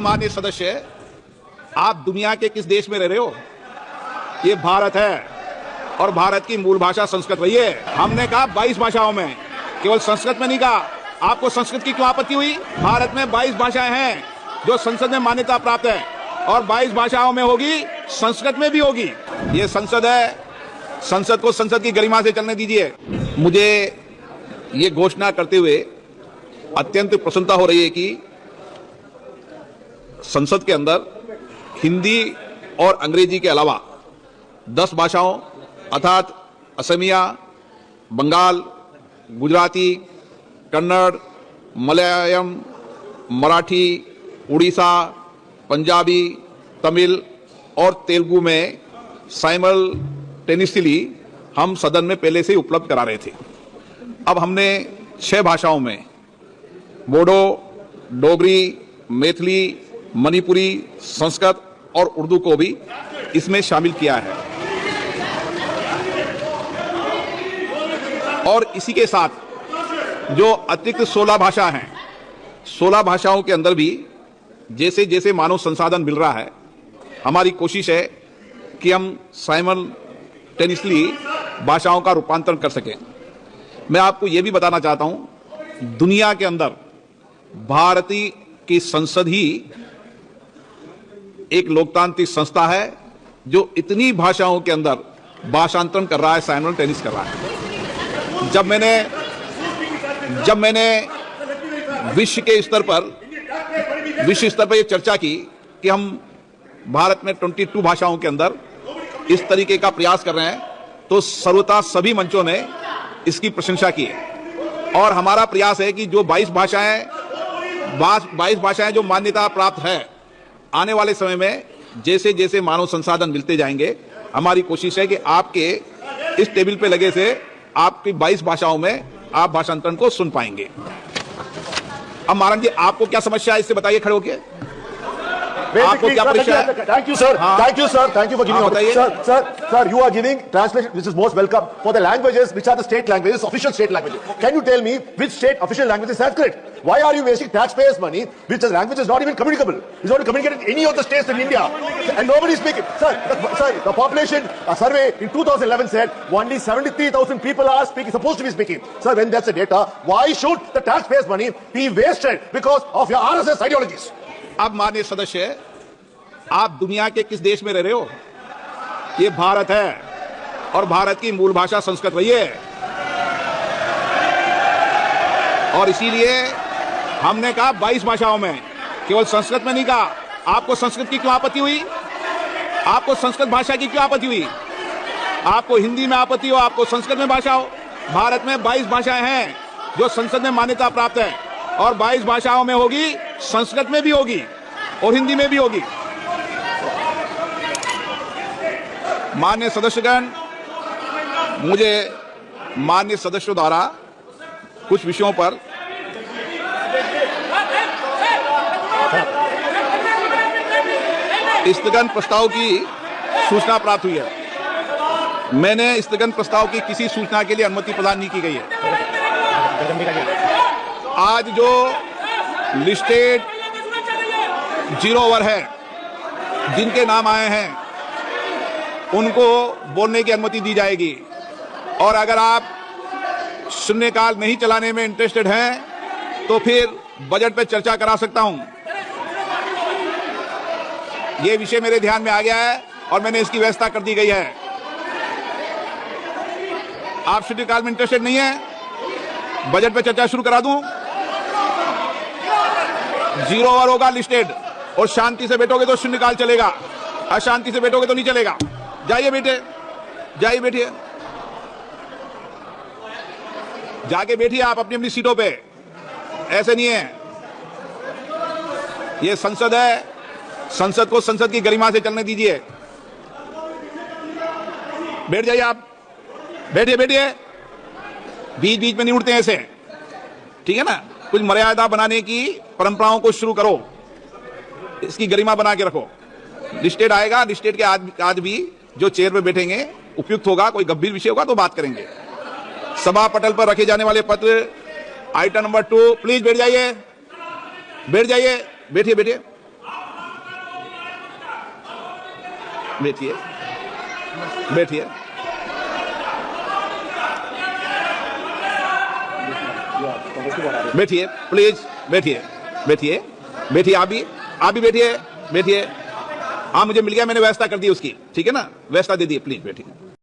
माननीय सदस्य, आप दुनिया के किस देश में रह रहे हो? ये भारत है और भारत की मूल भाषा संस्कृत रही है। हमने कहा 22 भाषाओं में, केवल संस्कृत में नहीं कहा। आपको संस्कृत की क्यों आपत्ति हुई? भारत में 22 भाषाएं हैं जो संसद में मान्यता प्राप्त है और 22 भाषाओं में होगी, संस्कृत में भी होगी। ये संसद है, संसद को संसद की गरिमा से चलने दीजिए। मुझे ये घोषणा करते हुए अत्यंत प्रसन्नता हो रही है कि संसद के अंदर हिंदी और अंग्रेजी के अलावा 10 भाषाओं अर्थात असमिया, बंगाल, गुजराती, कन्नड़, मलयालम, मराठी, उड़ीसा, पंजाबी, तमिल और तेलुगु में साइमल्टेनियसली हम सदन में पहले से ही उपलब्ध करा रहे थे। अब हमने 6 भाषाओं में बोडो, डोगरी, मैथिली, मणिपुरी, संस्कृत और उर्दू को भी इसमें शामिल किया है। और इसी के साथ जो अतिरिक्त 16 भाषा हैं, 16 भाषाओं के अंदर भी जैसे जैसे मानव संसाधन मिल रहा है, हमारी कोशिश है कि हम साइमल्टेनियसली भाषाओं का रूपांतरण कर सकें। मैं आपको यह भी बताना चाहता हूं, दुनिया के अंदर भारतीय की संसद ही एक लोकतांत्रिक संस्था है जो इतनी भाषाओं के अंदर भाषांतरण कर रहा है, साइमल्टेनियस कर रहा है। जब मैंने विश्व स्तर पर यह चर्चा की कि हम भारत में 22 भाषाओं के अंदर इस तरीके का प्रयास कर रहे हैं, तो सर्वथा सभी मंचों ने इसकी प्रशंसा की है। और हमारा प्रयास है कि जो 22 भाषाएं जो मान्यता प्राप्त है, आने वाले समय में जैसे जैसे मानव संसाधन मिलते जाएंगे, हमारी कोशिश है कि आपके इस टेबल पे लगे से आपकी 22 भाषाओं में आप भाषांतरण को सुन पाएंगे। अब महाराज जी, आपको क्या समस्या है, इससे बताइए खड़े होके। आपको क्या परेशानी है? Thank you, sir. Thank you, sir. Thank you for giving बताइए। Sir, you are giving translation, which is most welcome for the languages which are the state languages, official state languages. Can you tell me which state official language is Sanskrit? Why are you wasting taxpayers' money, which the language is not even communicable? It's not communicated in any of the states in India, and nobody is speaking. Sir, the population survey in 2011 said only 73,000 people are supposed to be speaking. Sir, when that's the data, why should the taxpayers' money be wasted because of your RSS ideologies? अब माननीय सदस्य, आप दुनिया के किस देश में रह रहे हो? ये भारत है और भारत की मूल भाषा संस्कृत रही है। और इसीलिए हमने कहा 22 भाषाओं में, केवल संस्कृत में नहीं कहा। आपको संस्कृत की क्यों आपत्ति हुई? आपको संस्कृत भाषा की क्यों आपत्ति हुई? आपको हिंदी में आपत्ति हो, आपको संस्कृत में भाषा हो। भारत में 22 भाषाएं हैं जो संसद में मान्यता प्राप्त है और 22 भाषाओं में होगी, संस्कृत में भी होगी और हिंदी में भी होगी। माननीय सदस्यगण, मुझे माननीय सदस्यों द्वारा कुछ विषयों पर स्थगन प्रस्ताव की सूचना प्राप्त हुई है। मैंने स्थगन प्रस्ताव की किसी सूचना के लिए अनुमति प्रदान नहीं की गई है। आज जो लिस्टेड 0 ओवर है, जिनके नाम आए हैं, उनको बोलने की अनुमति दी जाएगी। और अगर आप शून्यकाल नहीं चलाने में इंटरेस्टेड हैं, तो फिर बजट पे चर्चा करा सकता हूं। यह विषय मेरे ध्यान में आ गया है और मैंने इसकी व्यवस्था कर दी गई है। आप शून्यकाल में इंटरेस्टेड नहीं है, बजट पे चर्चा शुरू करा दूं। 0 ओवर होगा लिस्टेड, और शांति से बैठोगे तो शून्यकाल चलेगा, अशांति से बैठोगे तो नहीं चलेगा। जाइए बेटे, जाइए बैठिए, जाके बैठिए आप अपनी अपनी सीटों पे। ऐसे नहीं है, ये संसद है, संसद को संसद की गरिमा से चलने दीजिए। बैठ जाइए आप, बैठिए बैठिए, बीच बीच में नहीं उठते ऐसे, ठीक है ना। कुछ मर्यादा बनाने की परंपराओं को शुरू करो, इसकी गरिमा बना के रखो। लिस्टेड आएगा, लिस्टेड के आज भी जो चेयर पे बैठेंगे उपयुक्त होगा, कोई गंभीर विषय होगा तो बात करेंगे। सभा पटल पर रखे जाने वाले पत्र आइटम नंबर 2, प्लीज बैठ जाइए, बैठ जाइए, बैठिए बैठिए। बैठिए बैठिए बैठिए प्लीज बैठिए बैठिए बैठिए आप भी बैठिए बैठिए हाँ मुझे मिल गया मैंने व्यवस्था कर दी उसकी ठीक है ना व्यवस्था दे दी प्लीज बैठिए